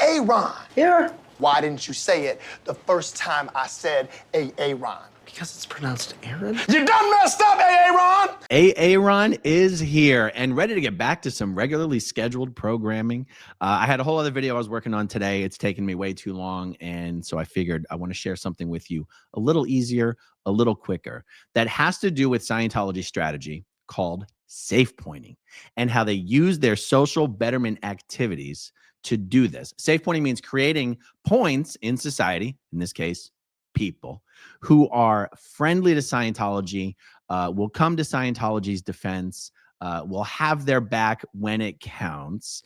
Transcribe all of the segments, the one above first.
Aaron. Yeah. Why didn't you say it the first time I said Aaron? Because it's pronounced Aaron? You done messed up, Aaron! Aaron is here and ready to get back to some regularly scheduled programming. I had a whole other video I was working on today. It's taken me way too long, and so I figured I want to share something with you a little easier, a little quicker, that has to do with Scientology strategy called safe pointing and how they use their social betterment activities to do this. Safe pointing means creating points in society, in this case, people who are friendly to Scientology, will come to Scientology's defense, will have their back when it counts.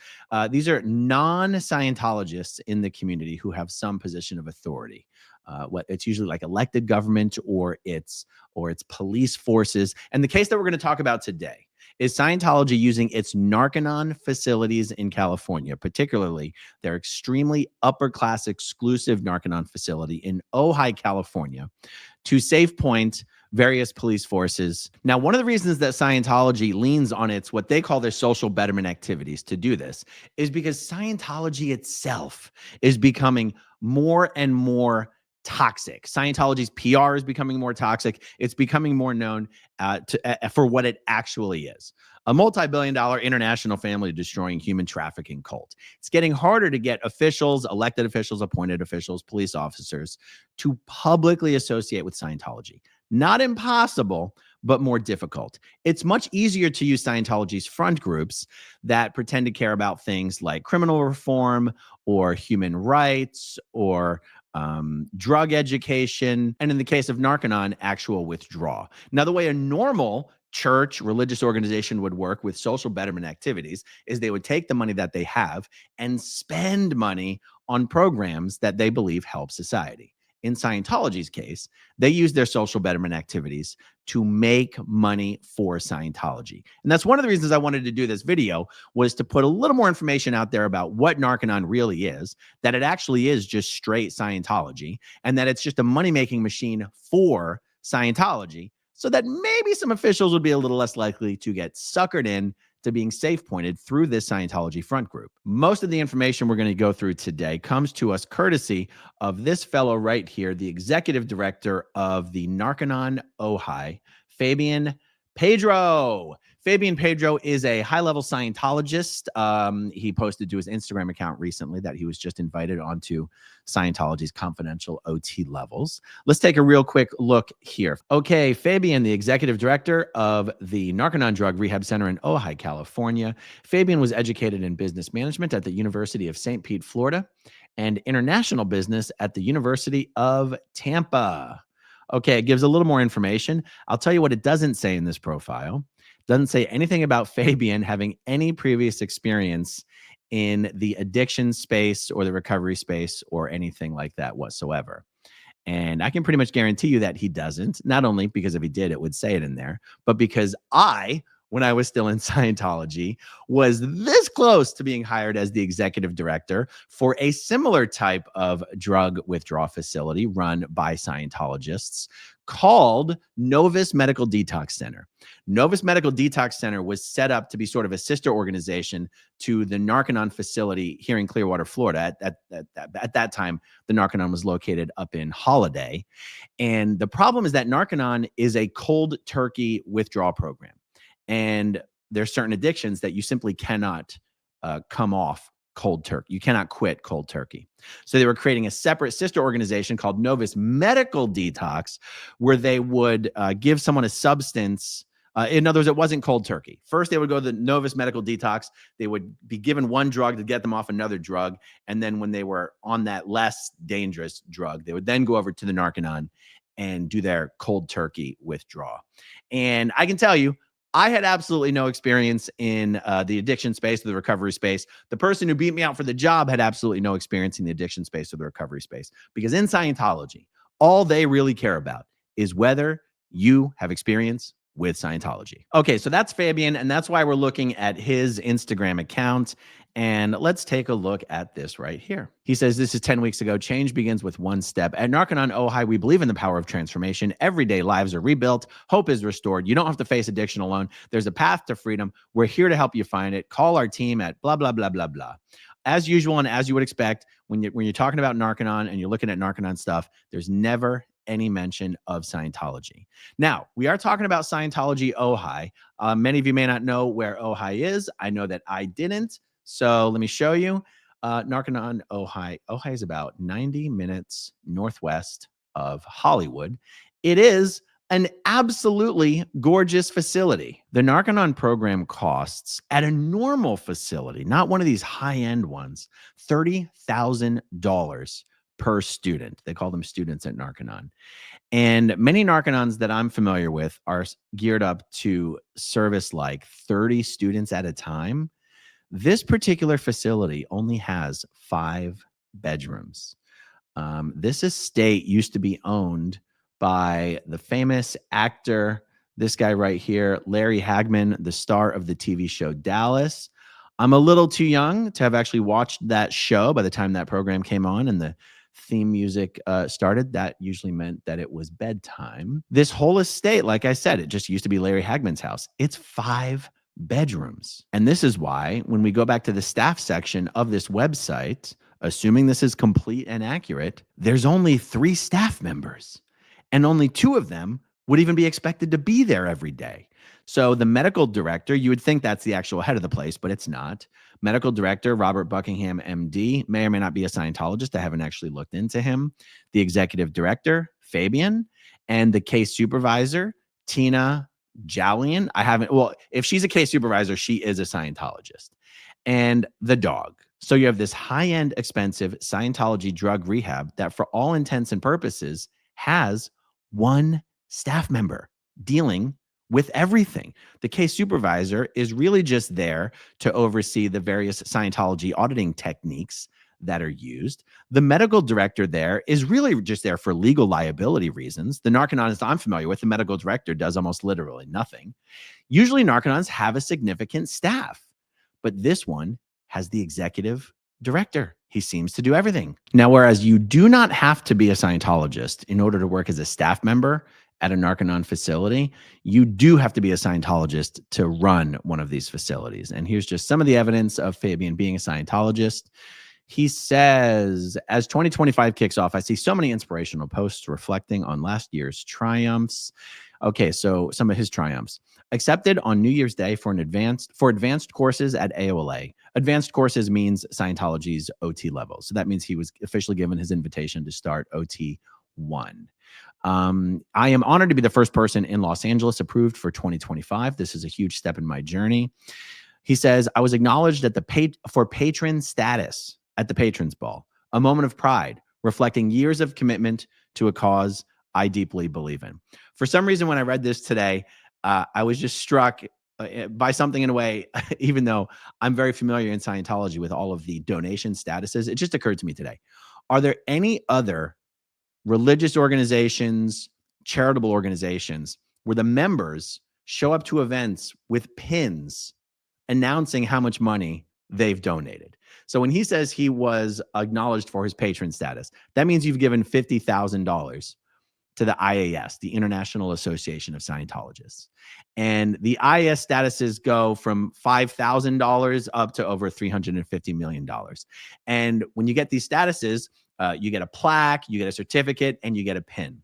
These are non-Scientologists in the community who have some position of authority. It's usually like elected government or it's police forces. And the case that we're going to talk about today is Scientology using its Narconon facilities in California, particularly their extremely upper-class exclusive Narconon facility in Ojai, California, to safe point various police forces. Now, one of the reasons that Scientology leans on its what they call their social betterment activities to do this is because Scientology itself is becoming more and more toxic. Scientology's PR is becoming more toxic. It's becoming more known for what it actually is. A multi-billion-dollar international family destroying human trafficking cult. It's getting harder to get officials, elected officials, appointed officials, police officers to publicly associate with Scientology. Not impossible, but more difficult. It's much easier to use Scientology's front groups that pretend to care about things like criminal reform or human rights or drug education, and in the case of Narconon, actual withdrawal. Now, the way a normal church, religious organization would work with social betterment activities is they would take the money that they have and spend money on programs that they believe help society. In Scientology's case, they use their social betterment activities to make money for Scientology. And that's one of the reasons I wanted to do this video, was to put a little more information out there about what Narconon really is, that it actually is just straight Scientology, and that it's just a money-making machine for Scientology, so that maybe some officials would be a little less likely to get suckered in to being safe pointed through this Scientology front group. Most of the information we're going to go through today comes to us courtesy of this fellow right here, the executive director of the Narconon Ojai, Fabian Pedro. Fabian Pedro is a high-level Scientologist. He posted to his Instagram account recently that he was just invited onto Scientology's confidential OT levels. Let's take a real quick look here. Okay, Fabian, the executive director of the Narconon Drug Rehab Center in Ojai, California. Fabian was educated in business management at the University of St. Pete, Florida, and international business at the University of Tampa. Okay, it gives a little more information. I'll tell you what it doesn't say in this profile. Doesn't say anything about Fabian having any previous experience in the addiction space or the recovery space or anything like that whatsoever. And I can pretty much guarantee you that he doesn't, not only because if he did, it would say it in there, but because when I was still in Scientology, was this close to being hired as the executive director for a similar type of drug withdrawal facility run by Scientologists called Novus Medical Detox Center. Novus Medical Detox Center was set up to be sort of a sister organization to the Narconon facility here in Clearwater, Florida. At that time, the Narconon was located up in Holiday. And the problem is that Narconon is a cold turkey withdrawal program. And there's certain addictions that you simply cannot come off cold turkey. You cannot quit cold turkey. So they were creating a separate sister organization called Novus Medical Detox, where they would give someone a substance. In other words, it wasn't cold turkey. First, they would go to the Novus Medical Detox. They would be given one drug to get them off another drug. And then when they were on that less dangerous drug, they would then go over to the Narconon and do their cold turkey withdrawal. And I can tell you, I had absolutely no experience in the addiction space or the recovery space. The person who beat me out for the job had absolutely no experience in the addiction space or the recovery space, because in Scientology, all they really care about is whether you have experience with Scientology. Okay, so that's Fabian, and that's why we're looking at his Instagram account. And let's take a look at this right here. He says, this is 10 weeks ago. Change begins with one step. At Narconon Ojai, we believe in the power of transformation. Everyday lives are rebuilt. Hope is restored. You don't have to face addiction alone. There's a path to freedom. We're here to help you find it. Call our team at blah, blah, blah, blah, blah. as usual, and as you would expect, when you're talking about Narconon and you're looking at Narconon stuff, there's never any mention of Scientology. Now, we are talking about Scientology Ojai. Many of you may not know where Ojai is. I know that I didn't. So let me show you. Narconon Ojai. Ojai is about 90 minutes northwest of Hollywood. It is an absolutely gorgeous facility. The Narconon program costs at a normal facility, not one of these high-end ones, $30,000 per student. They call them students at Narconon. And many Narconons that I'm familiar with are geared up to service like 30 students at a time. This particular facility only has 5 bedrooms. This estate used to be owned by the famous actor, this guy right here, Larry Hagman, the star of the TV show Dallas. I'm a little too young to have actually watched that show by the time that program came on and the theme music started. That usually meant that it was bedtime. This whole estate, like I said, it just used to be Larry Hagman's house. It's 5 bedrooms. And this is why when we go back to the staff section of this website, assuming this is complete and accurate, there's only 3 staff members, and only 2 of them would even be expected to be there every day. So the medical director, you would think that's the actual head of the place, but it's not. Medical director, Robert Buckingham, MD, may or may not be a Scientologist. I haven't actually looked into him. The executive director, Fabian, and the case supervisor, Tina Jalian. Well, if she's a case supervisor, she is a Scientologist. And the dog. So you have this high-end, expensive Scientology drug rehab that for all intents and purposes has 1 staff member dealing with everything. The case supervisor is really just there to oversee the various Scientology auditing techniques that are used. The medical director there is really just there for legal liability reasons. The Narconons I'm familiar with, the medical director does almost literally nothing. Usually Narconons have a significant staff, but this one has the executive director. He seems to do everything. Now, whereas you do not have to be a Scientologist in order to work as a staff member at a Narconon facility, you do have to be a Scientologist to run one of these facilities. And here's just some of the evidence of Fabian being a Scientologist. He says, as 2025 kicks off, I see so many inspirational posts reflecting on last year's triumphs. Okay, so some of his triumphs. Accepted on New Year's Day for advanced courses at AOLA. Advanced courses means Scientology's OT level. So that means he was officially given his invitation to start OT 1. I am honored to be the first person in Los Angeles approved for 2025. This is a huge step in my journey. He says, I was acknowledged at for patron status at the Patrons Ball, a moment of pride, reflecting years of commitment to a cause I deeply believe in. For some reason, when I read this today, I was just struck by something in a way, even though I'm very familiar in Scientology with all of the donation statuses, it just occurred to me today. Are there any other religious organizations, charitable organizations, where the members show up to events with pins announcing how much money they've donated? So when he says he was acknowledged for his patron status, that means you've given $50,000 to the IAS, the International Association of Scientologists. And the IAS statuses go from $5,000 up to over $350 million. And when you get these statuses, you get a plaque, you get a certificate, and you get a pin.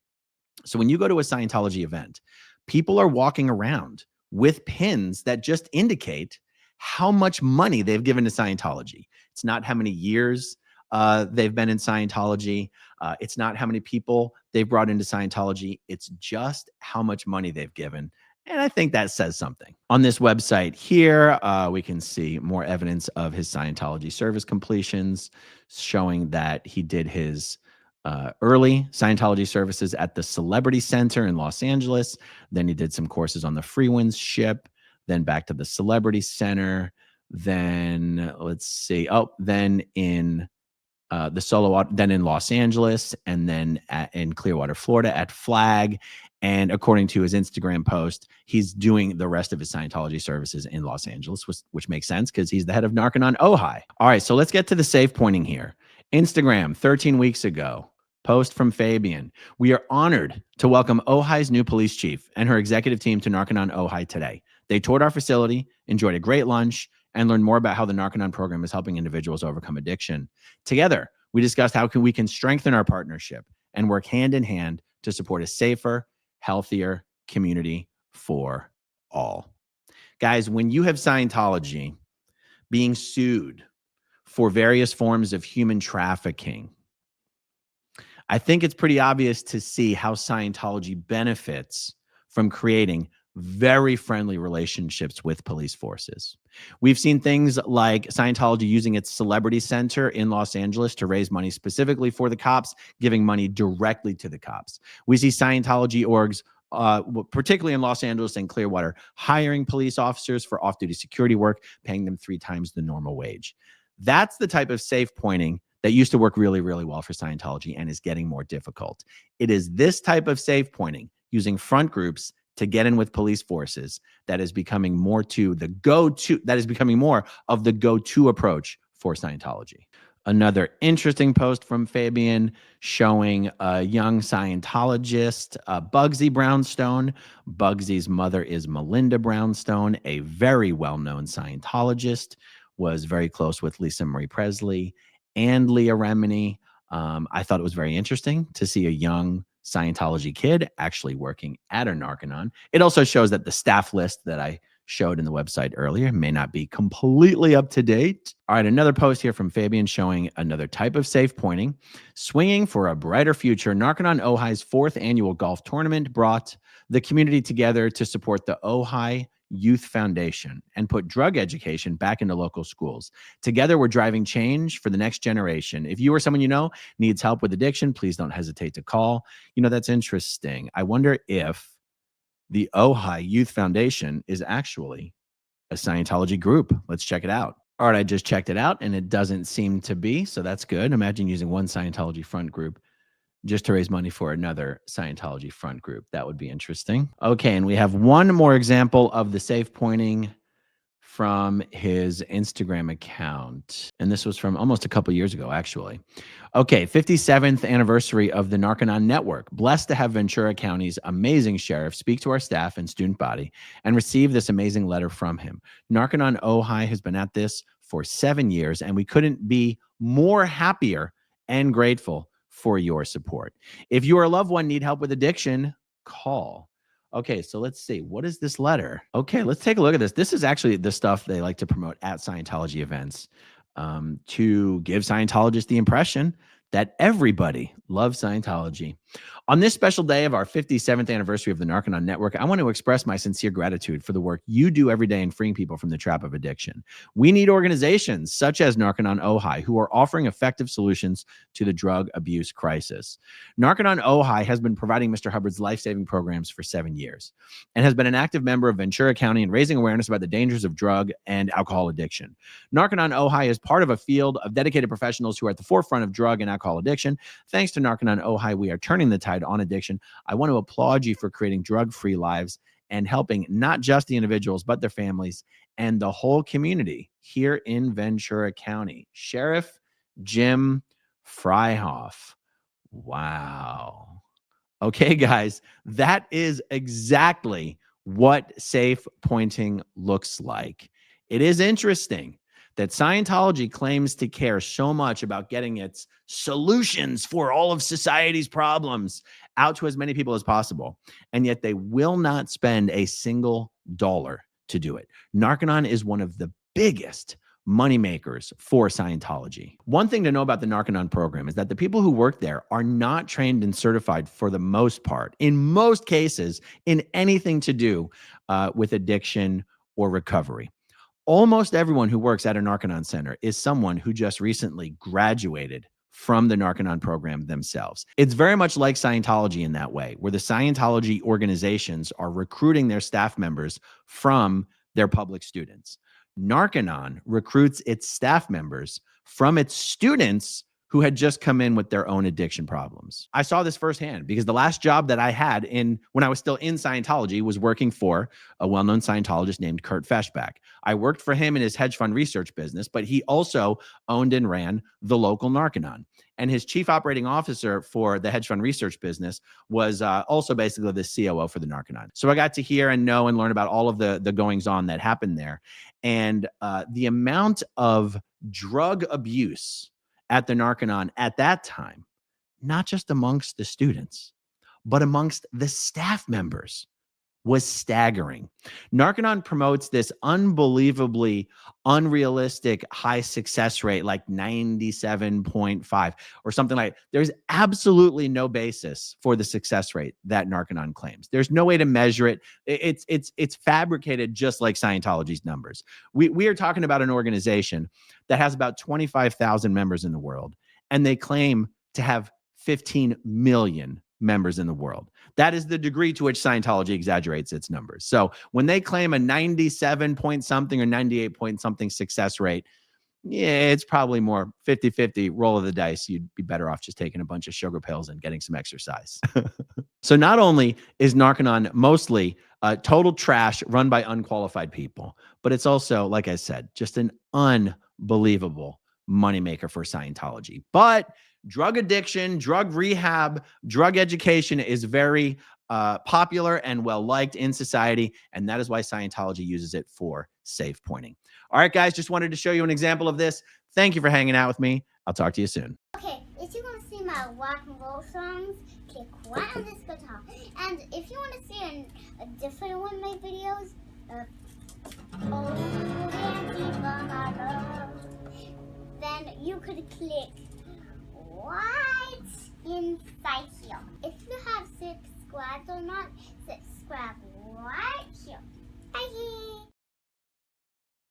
So when you go to a Scientology event, people are walking around with pins that just indicate how much money they've given to Scientology. It's not how many years they've been in Scientology. It's not how many people they've brought into Scientology. It's just how much money they've given. And I think that says something. On this website here, we can see more evidence of his Scientology service completions, showing that he did his early Scientology services at the Celebrity Center in Los Angeles. Then he did some courses on the Freewinds ship, then back to the Celebrity Center. Then let's see. Then in then in Los Angeles, and then in Clearwater, Florida at Flag. And according to his Instagram post, he's doing the rest of his Scientology services in Los Angeles, which makes sense because he's the head of Narconon Ojai. All right, so let's get to the safe pointing here. Instagram, 13 weeks ago, post from Fabian. We are honored to welcome Ojai's new police chief and her executive team to Narconon Ojai today. They toured our facility, enjoyed a great lunch, and learn more about how the Narconon program is helping individuals overcome addiction. Together, we discussed how we can strengthen our partnership and work hand in hand to support a safer, healthier community for all. Guys, when you have Scientology being sued for various forms of human trafficking, I think it's pretty obvious to see how Scientology benefits from creating very friendly relationships with police forces. We've seen things like Scientology using its celebrity center in Los Angeles to raise money specifically for the cops, giving money directly to the cops. We see Scientology orgs, particularly in Los Angeles and Clearwater, hiring police officers for off-duty security work, paying them 3 times the normal wage. That's the type of safe pointing that used to work really, really well for Scientology and is getting more difficult. It is this type of safe pointing using front groups to get in with police forces that is becoming more to the go-to, that is becoming more of the go-to approach for Scientology. Another interesting post from Fabian showing a young Scientologist, Bugsy Brownstone. Bugsy's mother is Melinda Brownstone, a very well-known Scientologist, was very close with Lisa Marie Presley and Leah Remini. I thought it was very interesting to see a young Scientology kid actually working at a Narconon. It also shows that the staff list that I showed in the website earlier may not be completely up to date. All right, another post here from Fabian showing another type of safe pointing. Swinging for a brighter future, Narconon Ojai's 4th annual golf tournament brought the community together to support the Ojai Youth Foundation and put drug education back into local schools. Together, we're driving change for the next generation. If you or someone you know needs help with addiction, please don't hesitate to call. You know, that's interesting. I wonder if the Ojai Youth Foundation is actually a Scientology group. Let's check it out. All right, I just checked it out and it doesn't seem to be, so that's good. Imagine using one Scientology front group just to raise money for another Scientology front group. That would be interesting. Okay, and we have one more example of the safe pointing from his Instagram account. And this was from almost a couple years ago, actually. Okay, 57th anniversary of the Narconon Network. Blessed to have Ventura County's amazing sheriff speak to our staff and student body and receive this amazing letter from him. Narconon Ojai has been at this for 7 years, and we couldn't be more happier and grateful for your support. If you or a loved one need help with addiction, call. Okay, so let's see. What is this letter? Okay, let's take a look at this. This is actually the stuff they like to promote at Scientology events to give Scientologists the impression that everybody loves Scientology. On this special day of our 57th anniversary of the Narconon Network, I want to express my sincere gratitude for the work you do every day in freeing people from the trap of addiction. We need organizations such as Narconon Ojai who are offering effective solutions to the drug abuse crisis. Narconon Ojai has been providing Mr. Hubbard's life-saving programs for 7 years and has been an active member of Ventura County in raising awareness about the dangers of drug and alcohol addiction. Narconon Ojai is part of a field of dedicated professionals who are at the forefront of drug and alcohol addiction. Thanks to Narconon Ojai, we are turning the tide on addiction. I want to applaud you for creating drug-free lives and helping not just the individuals, but their families and the whole community here in Ventura County. Sheriff Jim Fryhoff. Wow. Okay, guys, that is exactly what safe pointing looks like. It is interesting that Scientology claims to care so much about getting its solutions for all of society's problems out to as many people as possible, and yet they will not spend a single dollar to do it. Narconon is one of the biggest moneymakers for Scientology. One thing to know about the Narconon program is that the people who work there are not trained and certified for the most part, in most cases, in anything to do with addiction or recovery. Almost everyone who works at a Narconon center is someone who just recently graduated from the Narconon program themselves. It's very much like Scientology in that way, where the Scientology organizations are recruiting their staff members from their public students. Narconon recruits its staff members from its students who had just come in with their own addiction problems. I saw this firsthand because the last job that I had when I was still in Scientology was working for a well-known Scientologist named Kurt Feshbach. I worked for him in his hedge fund research business, but he also owned and ran the local Narconon. And his chief operating officer for the hedge fund research business was also basically the COO for the Narconon. So I got to hear and know and learn about all of the goings on that happened there. And the amount of drug abuse at the Narconon at that time, not just amongst the students, but amongst the staff members, was staggering. Narconon promotes this unbelievably unrealistic high success rate, like 97.5 or something like. There's absolutely no basis for the success rate that Narconon claims. There's no way to measure it. It's fabricated just like Scientology's numbers. We are talking about an organization that has about 25,000 members in the world, and they claim to have 15 million members in the world. That is the degree to which Scientology exaggerates its numbers. So when they claim a 97 point something or 98 point something success rate, yeah, it's probably more 50-50 roll of the dice. You'd be better off just taking a bunch of sugar pills and getting some exercise. So not only is Narconon mostly total trash run by unqualified people, but it's also, like I said, just an unbelievable moneymaker for Scientology. But drug addiction, drug rehab, drug education is very popular and well-liked in society, and that is why Scientology uses it for safe pointing. All right, guys, just wanted to show you an example of this. Thank you for hanging out with me. I'll talk to you soon. Okay, if you want to see my rock and roll songs, click right on this guitar. And if you want to see a different one of my videos, then you could click right inside here. If you have subscribed or not, subscribe right here. Bye.